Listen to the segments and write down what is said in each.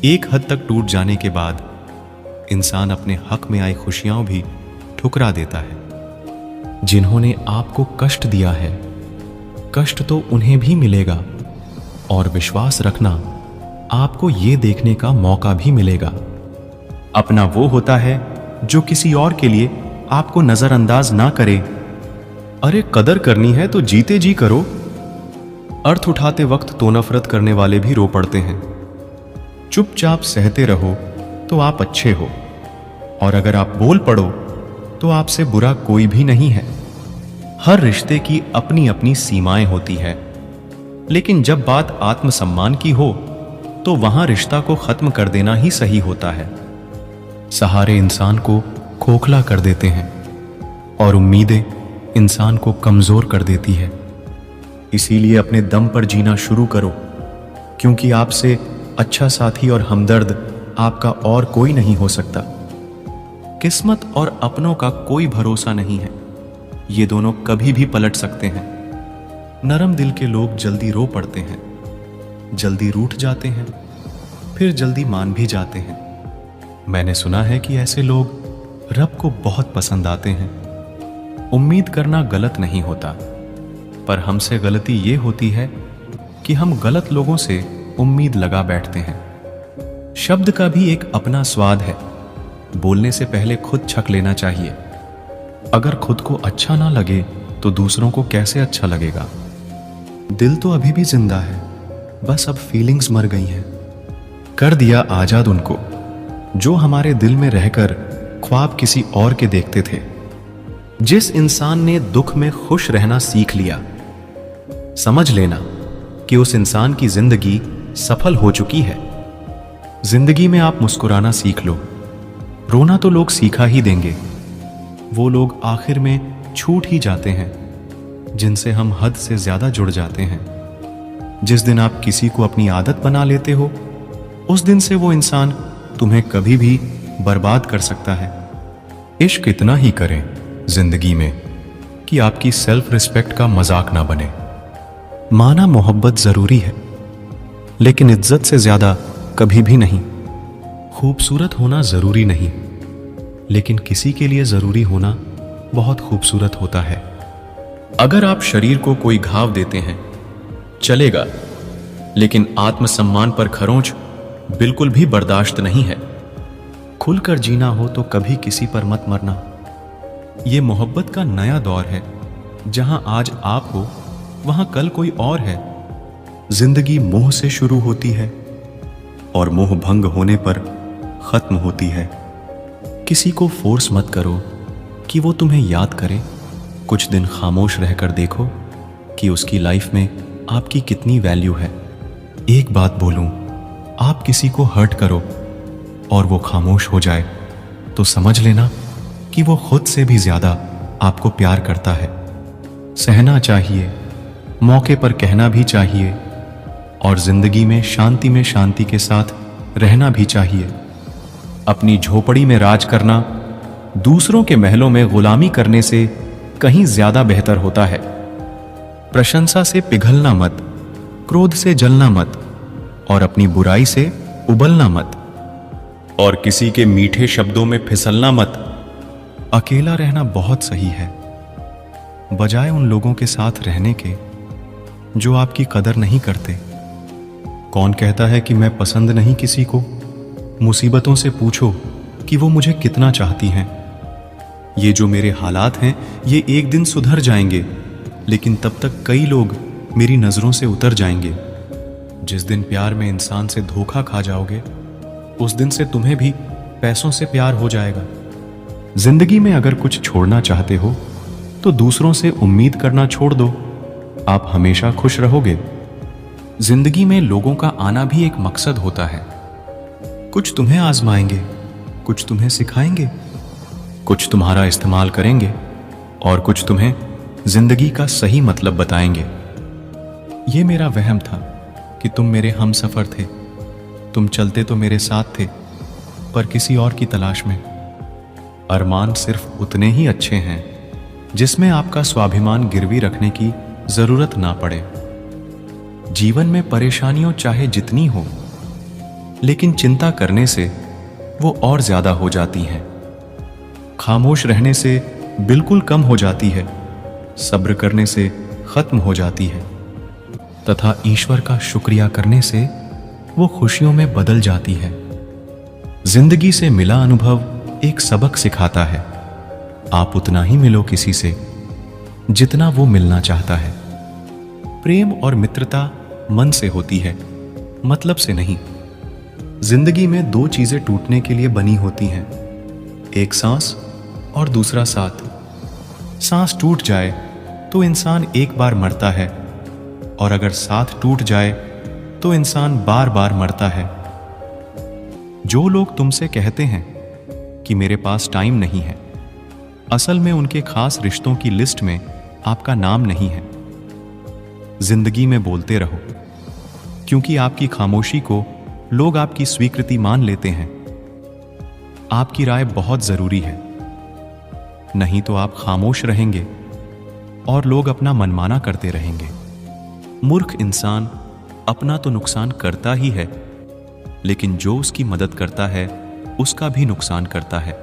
एक हद तक टूट जाने के बाद इंसान अपने हक में आई खुशियां भी ठुकरा देता है। जिन्होंने आपको कष्ट दिया है, कष्ट तो उन्हें भी मिलेगा, और विश्वास रखना, आपको यह देखने का मौका भी मिलेगा। अपना वो होता है जो किसी और के लिए आपको नजरअंदाज ना करे। अरे कदर करनी है तो जीते जी करो। अर्थ उठाते वक्त तो नफरत करने वाले भी रो पड़ते हैं। चुपचाप सहते रहो तो आप अच्छे हो, और अगर आप बोल पड़ो तो आपसे बुरा कोई भी नहीं है। हर रिश्ते की अपनी अपनी सीमाएं होती है, लेकिन जब बात आत्मसम्मान की हो तो वहां रिश्ता को खत्म कर देना ही सही होता है। सहारे इंसान को खोखला कर देते हैं और उम्मीदें इंसान को कमजोर कर देती है। इसीलिए अपने दम पर जीना शुरू करो, क्योंकि आपसे अच्छा साथी और हमदर्द आपका और कोई नहीं हो सकता। किस्मत और अपनों का कोई भरोसा नहीं है, ये दोनों कभी भी पलट सकते हैं। नरम दिल के लोग जल्दी रो पड़ते हैं, जल्दी रूठ जाते हैं, फिर जल्दी मान भी जाते हैं। मैंने सुना है कि ऐसे लोग रब को बहुत पसंद आते हैं। उम्मीद करना गलत नहीं होता, पर हमसे गलती ये होती है कि हम गलत लोगों से उम्मीद लगा बैठते हैं। शब्द का भी एक अपना स्वाद है। बोलने से पहले खुद छक लेना चाहिए। अगर खुद को अच्छा ना लगे तो दूसरों को कैसे अच्छा लगेगा। दिल तो अभी भी जिंदा है, बस अब फीलिंग्स मर गई हैं। कर दिया आजाद उनको जो हमारे दिल में रहकर ख्वाब किसी और के देखते थे। जिस इंसान ने दुख में खुश रहना सीख लिया, समझ लेना कि उस इंसान की जिंदगी सफल हो चुकी है। जिंदगी में आप मुस्कुराना सीख लो, रोना तो लोग सीखा ही देंगे। वो लोग आखिर में छूट ही जाते हैं जिनसे हम हद से ज्यादा जुड़ जाते हैं। जिस दिन आप किसी को अपनी आदत बना लेते हो, उस दिन से वो इंसान तुम्हें कभी भी बर्बाद कर सकता है। इश्क इतना ही करें जिंदगी में कि आपकी सेल्फ रिस्पेक्ट का मजाक ना बने। माना मोहब्बत जरूरी है, लेकिन इज्जत से ज्यादा कभी भी नहीं। खूबसूरत होना जरूरी नहीं, लेकिन किसी के लिए जरूरी होना बहुत खूबसूरत होता है। अगर आप शरीर को कोई घाव देते हैं चलेगा, लेकिन आत्मसम्मान पर खरोंच बिल्कुल भी बर्दाश्त नहीं है। खुलकर जीना हो तो कभी किसी पर मत मरना। यह मोहब्बत का नया दौर है, जहां आज आप हो वहां कल कोई और है। जिंदगी मोह से शुरू होती है और मोह भंग होने पर खत्म होती है। किसी को फोर्स मत करो कि वो तुम्हें याद करे। कुछ दिन खामोश रहकर देखो कि उसकी लाइफ में आपकी कितनी वैल्यू है। एक बात बोलूं, आप किसी को हर्ट करो और वो खामोश हो जाए तो समझ लेना कि वो खुद से भी ज्यादा आपको प्यार करता है। सहना चाहिए, मौके पर कहना भी चाहिए, और जिंदगी में शांति के साथ रहना भी चाहिए। अपनी झोपड़ी में राज करना दूसरों के महलों में गुलामी करने से कहीं ज्यादा बेहतर होता है। प्रशंसा से पिघलना मत, क्रोध से जलना मत, और अपनी बुराई से उबलना मत, और किसी के मीठे शब्दों में फिसलना मत। अकेला रहना बहुत सही है, बजाय उन लोगों के साथ रहने के जो आपकी कदर नहीं करते। कौन कहता है कि मैं पसंद नहीं किसी को? मुसीबतों से पूछो कि वो मुझे कितना चाहती हैं। ये जो मेरे हालात हैं ये एक दिन सुधर जाएंगे, लेकिन तब तक कई लोग मेरी नजरों से उतर जाएंगे। जिस दिन प्यार में इंसान से धोखा खा जाओगे, उस दिन से तुम्हें भी पैसों से प्यार हो जाएगा। जिंदगी में अगर कुछ छोड़ना चाहते हो तो दूसरों से उम्मीद करना छोड़ दो, आप हमेशा खुश रहोगे। जिंदगी में लोगों का आना भी एक मकसद होता है। कुछ तुम्हें आजमाएंगे, कुछ तुम्हें सिखाएंगे, कुछ तुम्हारा इस्तेमाल करेंगे, और कुछ तुम्हें जिंदगी का सही मतलब बताएंगे। ये मेरा वहम था कि तुम मेरे हम सफर थे। तुम चलते तो मेरे साथ थे, पर किसी और की तलाश में। अरमान सिर्फ उतने ही अच्छे हैं जिसमें आपका स्वाभिमान गिरवी रखने की जरूरत ना पड़े। जीवन में परेशानियों चाहे जितनी हो, लेकिन चिंता करने से वो और ज्यादा हो जाती हैं। खामोश रहने से बिल्कुल कम हो जाती है, सब्र करने से खत्म हो जाती है, तथा ईश्वर का शुक्रिया करने से वो खुशियों में बदल जाती है। जिंदगी से मिला अनुभव एक सबक सिखाता है। आप उतना ही मिलो किसी से जितना वो मिलना चाहता है। प्रेम और मित्रता मन से होती है, मतलब से नहीं। जिंदगी में दो चीजें टूटने के लिए बनी होती हैं, एक सांस और दूसरा साथ। सांस टूट जाए तो इंसान एक बार मरता है, और अगर साथ टूट जाए तो इंसान बार बार मरता है। जो लोग तुमसे कहते हैं कि मेरे पास टाइम नहीं है, असल में उनके खास रिश्तों की लिस्ट में आपका नाम नहीं है। जिंदगी में बोलते रहो, क्योंकि आपकी खामोशी को लोग आपकी स्वीकृति मान लेते हैं। आपकी राय बहुत जरूरी है, नहीं तो आप खामोश रहेंगे और लोग अपना मनमाना करते रहेंगे। मूर्ख इंसान अपना तो नुकसान करता ही है, लेकिन जो उसकी मदद करता है उसका भी नुकसान करता है।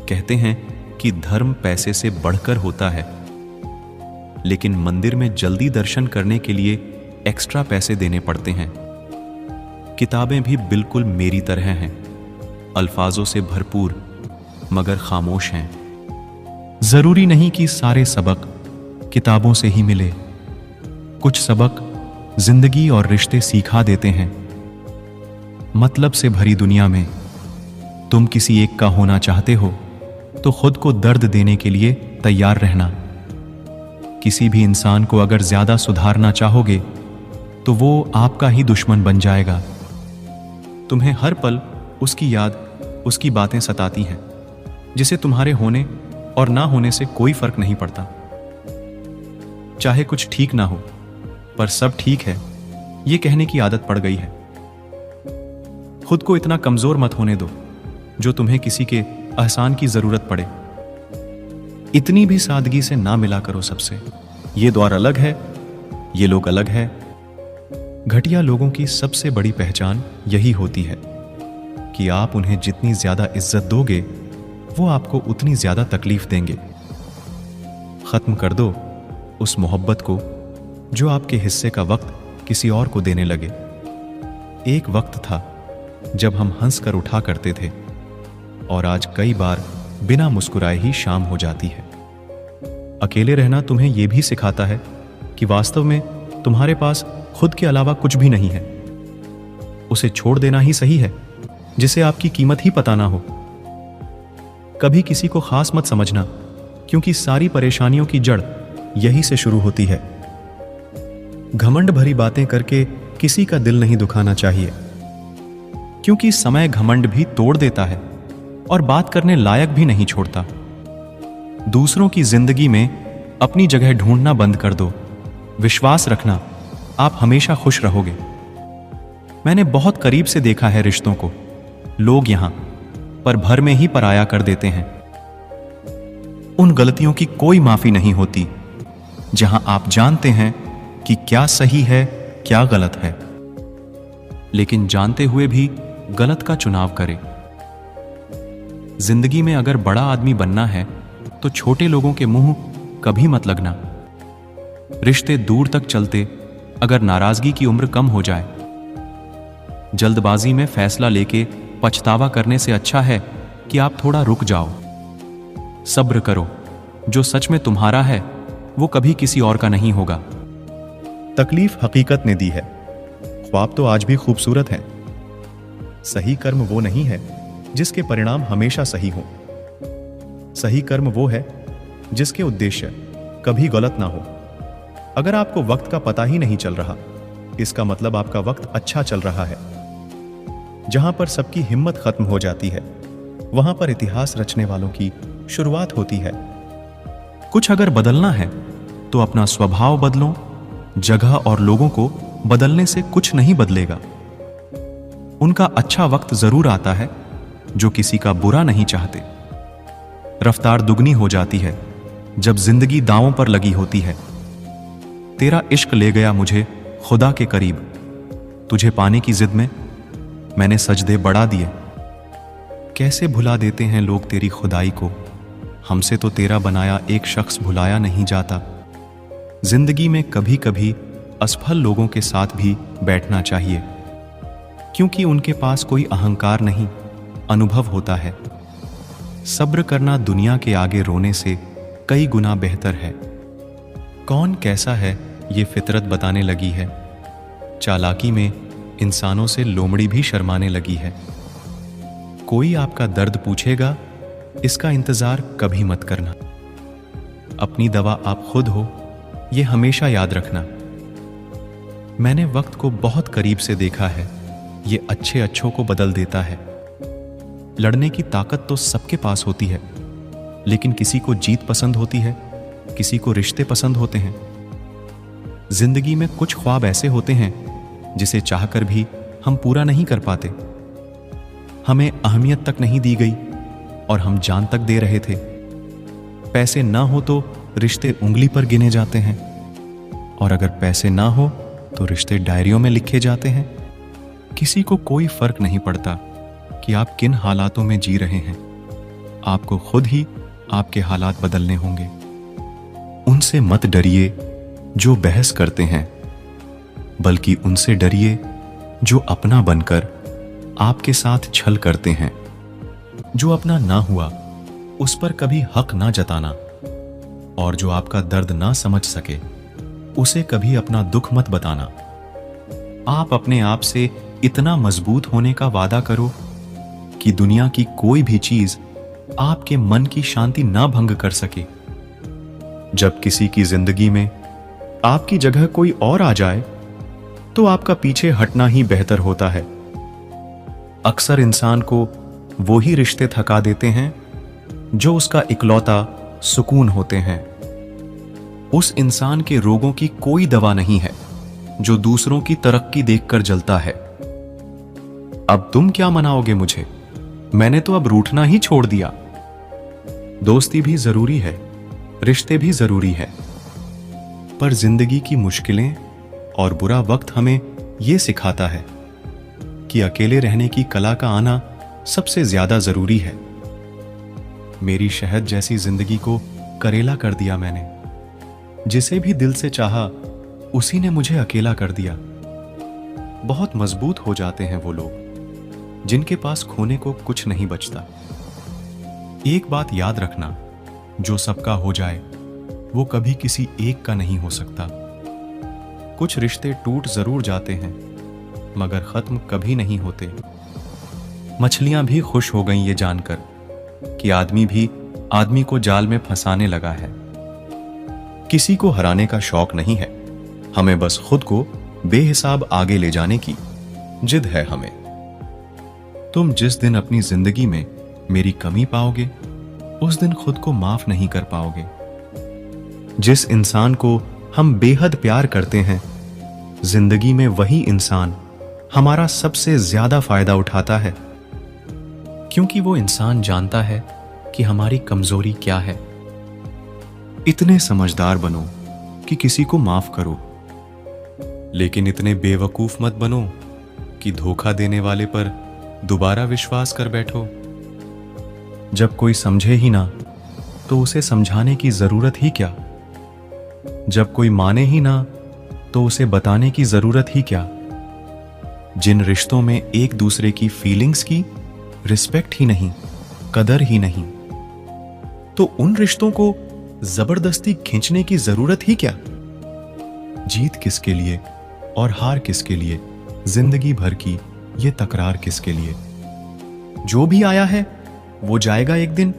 कहते हैं कि धर्म पैसे से बढ़कर होता है, लेकिन मंदिर में जल्दी दर्शन करने के लिए एक्स्ट्रा पैसे देने पड़ते हैं। किताबें भी बिल्कुल मेरी तरह हैं, अल्फाजों से भरपूर मगर खामोश हैं। जरूरी नहीं कि सारे सबक किताबों से ही मिले। कुछ सबक जिंदगी और रिश्ते सिखा देते हैं। मतलब से भरी दुनिया में तुम किसी एक का होना चाहते हो तो खुद को दर्द देने के लिए तैयार रहना। किसी भी इंसान को अगर ज्यादा सुधारना चाहोगे तो वो आपका ही दुश्मन बन जाएगा। तुम्हें हर पल उसकी याद, उसकी बातें सताती हैं, जिसे तुम्हारे होने और ना होने से कोई फर्क नहीं पड़ता। चाहे कुछ ठीक ना हो, पर सब ठीक है ये कहने की आदत पड़ गई है। खुद को इतना कमजोर मत होने दो जो तुम्हें किसी के एहसान की जरूरत पड़े। इतनी भी सादगी से ना मिला करो सबसे। ये द्वार अलग है, ये लोग अलग है। घटिया लोगों की सबसे बड़ी पहचान यही होती है कि आप उन्हें जितनी ज्यादा इज्जत दोगे वो आपको उतनी ज्यादा तकलीफ देंगे। खत्म कर दो उस मोहब्बत को जो आपके हिस्से का वक्त किसी और को देने लगे। एक वक्त था जब हम हंस कर उठा करते थे, और आज कई बार बिना मुस्कुराए ही शाम हो जाती है। अकेले रहना तुम्हें यह भी सिखाता है कि वास्तव में तुम्हारे पास खुद के अलावा कुछ भी नहीं है। उसे छोड़ देना ही सही है, जिसे आपकी कीमत ही पता ना हो। कभी किसी को खास मत समझना, क्योंकि सारी परेशानियों की जड़ यही से शुरू होती है। घमंड भरी बातें करके किसी का दिल नहीं दुखाना चाहिए, क्योंकि समय घमंड भी तोड़ देता है और बात करने लायक भी नहीं छोड़ता। दूसरों की जिंदगी में अपनी जगह ढूंढना बंद कर दो। विश्वास रखना, आप हमेशा खुश रहोगे। मैंने बहुत करीब से देखा है रिश्तों को। लोग यहां पर भर में ही पराया कर देते हैं। उन गलतियों की कोई माफी नहीं होती जहां आप जानते हैं कि क्या सही है क्या गलत है, लेकिन जानते हुए भी गलत का चुनाव करें। जिंदगी में अगर बड़ा आदमी बनना है तो छोटे लोगों के मुंह कभी मत लगना। रिश्ते दूर तक चलते अगर नाराजगी की उम्र कम हो जाए। जल्दबाजी में फैसला लेके पछतावा करने से अच्छा है कि आप थोड़ा रुक जाओ। सब्र करो, जो सच में तुम्हारा है वो कभी किसी और का नहीं होगा। तकलीफ हकीकत ने दी है, ख्वाब तो आज भी खूबसूरत है। सही कर्म वो नहीं है जिसके परिणाम हमेशा सही हो। सही कर्म वो है जिसके उद्देश्य कभी गलत ना हो। अगर आपको वक्त का पता ही नहीं चल रहा, इसका मतलब आपका वक्त अच्छा चल रहा है। जहां पर सबकी हिम्मत खत्म हो जाती है, वहां पर इतिहास रचने वालों की शुरुआत होती है। कुछ अगर बदलना है तो अपना स्वभाव बदलो। जगह और लोगों को बदलने से कुछ नहीं बदलेगा। उनका अच्छा वक्त जरूर आता है जो किसी का बुरा नहीं चाहते। रफ्तार दुगनी हो जाती है जब जिंदगी दांवों पर लगी होती है। तेरा इश्क ले गया मुझे खुदा के करीब, तुझे पाने की जिद में मैंने सजदे बढ़ा दिए। कैसे भुला देते हैं लोग तेरी खुदाई को, हमसे तो तेरा बनाया एक शख्स भुलाया नहीं जाता। जिंदगी में कभी कभी असफल लोगों के साथ भी बैठना चाहिए, क्योंकि उनके पास कोई अहंकार नहीं, अनुभव होता है। सब्र करना दुनिया के आगे रोने से कई गुना बेहतर है। कौन कैसा है ये फितरत बताने लगी है। चालाकी में इंसानों से लोमड़ी भी शर्माने लगी है। कोई आपका दर्द पूछेगा, इसका इंतजार कभी मत करना। अपनी दवा आप खुद हो, ये हमेशा याद रखना। मैंने वक्त को बहुत करीब से देखा है, ये अच्छे अच्छों को बदल देता है। लड़ने की ताकत तो सबके पास होती है, लेकिन किसी को जीत पसंद होती है, किसी को रिश्ते पसंद होते हैं। जिंदगी में कुछ ख्वाब ऐसे होते हैं जिसे चाहकर भी हम पूरा नहीं कर पाते। हमें अहमियत तक नहीं दी गई और हम जान तक दे रहे थे। पैसे ना हो तो रिश्ते उंगली पर गिने जाते हैं, और अगर पैसे ना हो तो रिश्ते डायरियों में लिखे जाते हैं। किसी को कोई फर्क नहीं पड़ता कि आप किन हालातों में जी रहे हैं। आपको खुद ही आपके हालात बदलने होंगे। उनसे मत डरिए जो बहस करते हैं, बल्कि उनसे डरिए जो अपना बनकर आपके साथ छल करते हैं। जो अपना ना हुआ उस पर कभी हक ना जताना, और जो आपका दर्द ना समझ सके उसे कभी अपना दुख मत बताना। आप अपने आप से इतना मजबूत होने का वादा करो कि दुनिया की कोई भी चीज आपके मन की शांति ना भंग कर सके। जब किसी की जिंदगी में आपकी जगह कोई और आ जाए तो आपका पीछे हटना ही बेहतर होता है। अक्सर इंसान को वो ही रिश्ते थका देते हैं जो उसका इकलौता सुकून होते हैं। उस इंसान के रोगों की कोई दवा नहीं है जो दूसरों की तरक्की देखकर जलता है। अब तुम क्या मनाओगे मुझे? मैंने तो अब रूठना ही छोड़ दिया। दोस्ती भी जरूरी है, रिश्ते भी जरूरी है, पर जिंदगी की मुश्किलें और बुरा वक्त हमें यह सिखाता है कि अकेले रहने की कला का आना सबसे ज्यादा जरूरी है। मेरी शहद जैसी जिंदगी को करेला कर दिया मैंने। जिसे भी दिल से चाहा उसी ने मुझे अकेला कर दिया। बहुत मजबूत हो जाते हैं वो लोग जिनके पास खोने को कुछ नहीं बचता। एक बात याद रखना, जो सबका हो जाए वो कभी किसी एक का नहीं हो सकता। कुछ रिश्ते टूट जरूर जाते हैं मगर खत्म कभी नहीं होते। मछलियां भी खुश हो गईं ये जानकर कि आदमी भी आदमी को जाल में फंसाने लगा है। किसी को हराने का शौक नहीं है, हमें बस खुद को बेहिसाब आगे ले जाने की जिद है हमें। तुम जिस दिन अपनी जिंदगी में मेरी कमी पाओगे उस दिन खुद को माफ नहीं कर पाओगे। जिस इंसान को हम बेहद प्यार करते हैं, जिंदगी में वही इंसान हमारा सबसे ज्यादा फायदा उठाता है, क्योंकि वो इंसान जानता है कि हमारी कमजोरी क्या है। इतने समझदार बनो कि किसी को माफ करो, लेकिन इतने बेवकूफ मत बनो कि धोखा देने वाले पर दोबारा विश्वास कर बैठो। जब कोई समझे ही ना तो उसे समझाने की जरूरत ही क्या। जब कोई माने ही ना तो उसे बताने की जरूरत ही क्या। जिन रिश्तों में एक दूसरे की फीलिंग्स की रिस्पेक्ट ही नहीं, कदर ही नहीं, तो उन रिश्तों को जबरदस्ती खींचने की जरूरत ही क्या। जीत किसके लिए और हार किसके लिए, जिंदगी भर की ये तकरार किसके लिए। जो भी आया है वो जाएगा एक दिन,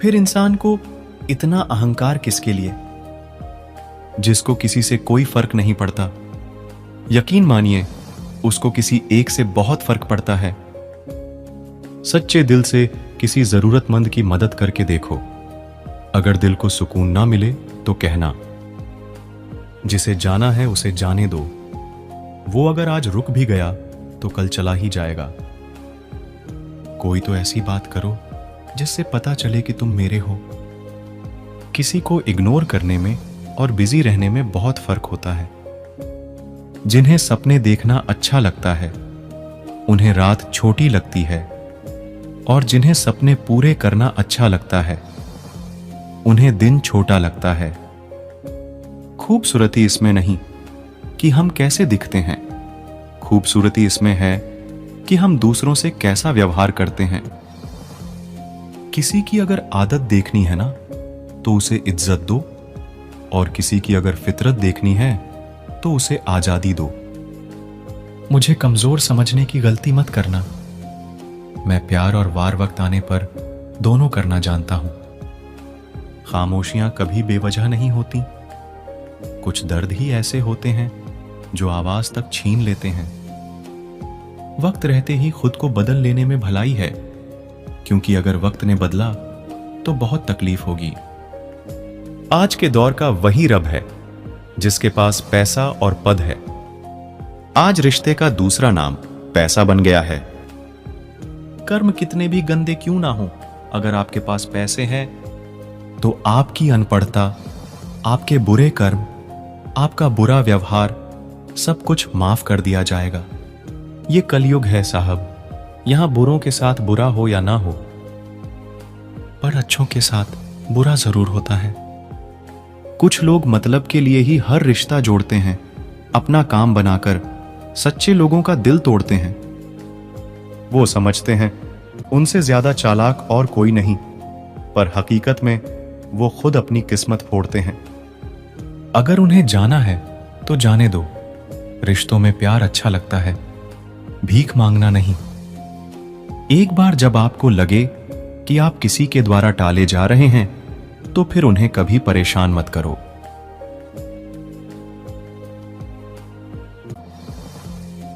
फिर इंसान को इतना अहंकार किसके लिए। जिसको किसी से कोई फर्क नहीं पड़ता, यकीन मानिए उसको किसी एक से बहुत फर्क पड़ता है। सच्चे दिल से किसी जरूरतमंद की मदद करके देखो। अगर दिल को सुकून ना मिले तो कहना, जिसे जाना है उसे जाने दो। वो अगर आज रुक भी गया तो कल चला ही जाएगा। कोई तो ऐसी बात करो जिससे पता चले कि तुम मेरे हो। किसी को इग्नोर करने में और बिजी रहने में बहुत फर्क होता है। जिन्हें सपने देखना अच्छा लगता है उन्हें रात छोटी लगती है और जिन्हें सपने पूरे करना अच्छा लगता है उन्हें दिन छोटा लगता है। खूबसूरती इसमें नहीं कि हम कैसे दिखते हैं, खूबसूरती इसमें है कि हम दूसरों से कैसा व्यवहार करते हैं। किसी की अगर आदत देखनी है ना तो उसे इज्जत दो, और किसी की अगर फितरत देखनी है तो उसे आजादी दो। मुझे कमजोर समझने की गलती मत करना। मैं प्यार और वार वक्त आने पर दोनों करना जानता हूं। खामोशियां कभी बेवजह नहीं होती। कुछ दर्द ही ऐसे होते हैं जो आवाज तक छीन लेते हैं। वक्त रहते ही खुद को बदल लेने में भलाई है, क्योंकि अगर वक्त ने बदला तो बहुत तकलीफ होगी। आज के दौर का वही रब है जिसके पास पैसा और पद है। आज रिश्ते का दूसरा नाम पैसा बन गया है। कर्म कितने भी गंदे क्यों ना हो, अगर आपके पास पैसे हैं तो आपकी अनपढ़ता, आपके बुरे कर्म, आपका बुरा व्यवहार सब कुछ माफ कर दिया जाएगा। ये कलयुग है साहब, यहां बुरों के साथ बुरा हो या ना हो, पर अच्छों के साथ बुरा जरूर होता है। कुछ लोग मतलब के लिए ही हर रिश्ता जोड़ते हैं, अपना काम बनाकर सच्चे लोगों का दिल तोड़ते हैं। वो समझते हैं उनसे ज्यादा चालाक और कोई नहीं, पर हकीकत में वो खुद अपनी किस्मत फोड़ते हैं। अगर उन्हें जाना है तो जाने दो। रिश्तों में प्यार अच्छा लगता है, भीख मांगना नहीं। एक बार जब आपको लगे कि आप किसी के द्वारा टाले जा रहे हैं तो फिर उन्हें कभी परेशान मत करो।